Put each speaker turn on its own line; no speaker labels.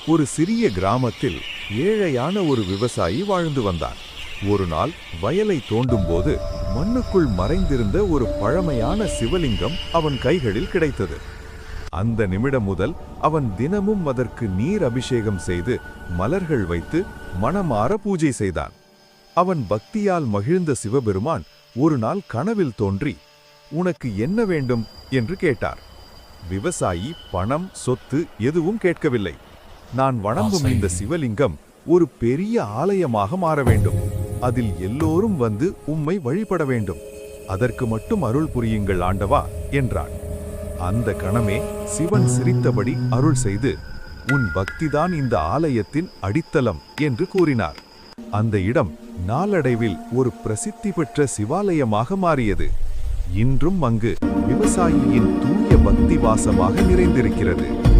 ஒரு சிறிய கிராமத்தில் ஏழையான ஒரு விவசாயி வாழ்ந்து வந்தான். ஒரு நாள் வயலை தோண்டும்போது மண்ணுக்குள் மறைந்திருந்த ஒரு பழமையான சிவலிங்கம் அவன் கைகளில் கிடைத்தது. அந்த நிமிடம் முதல் அவன் தினமும் அதற்கு நீர் அபிஷேகம் செய்து மலர்கள் வைத்து மனமாற பூஜை செய்தான். அவன் பக்தியால் மகிழ்ந்த சிவபெருமான் ஒரு நாள் கனவில் தோன்றி, "உனக்கு என்ன வேண்டும்?" என்று கேட்டார். விவசாயி பணம், சொத்து எதுவும் கேட்கவில்லை. "நான் வணங்கும் இந்த சிவலிங்கம் ஒரு பெரிய ஆலயமாக மாற வேண்டும். அதில் எல்லோரும் வந்து உம்மை வழிபட வேண்டும். அதற்கு மட்டும் அருள் புரியுங்கள் ஆண்டவா" என்றான். அந்த கணமே சிவன் சிரித்தபடி அருள் செய்து, "உன் பக்திதான் இந்த ஆலயத்தின் அடித்தளம்" என்று கூறினார். அந்த இடம் நாளடைவில் ஒரு பிரசித்தி பெற்ற சிவாலயமாக மாறியது. இன்றும் அங்கு விவசாயியின் தூய பக்தி வாசமாக நிறைந்திருக்கிறது.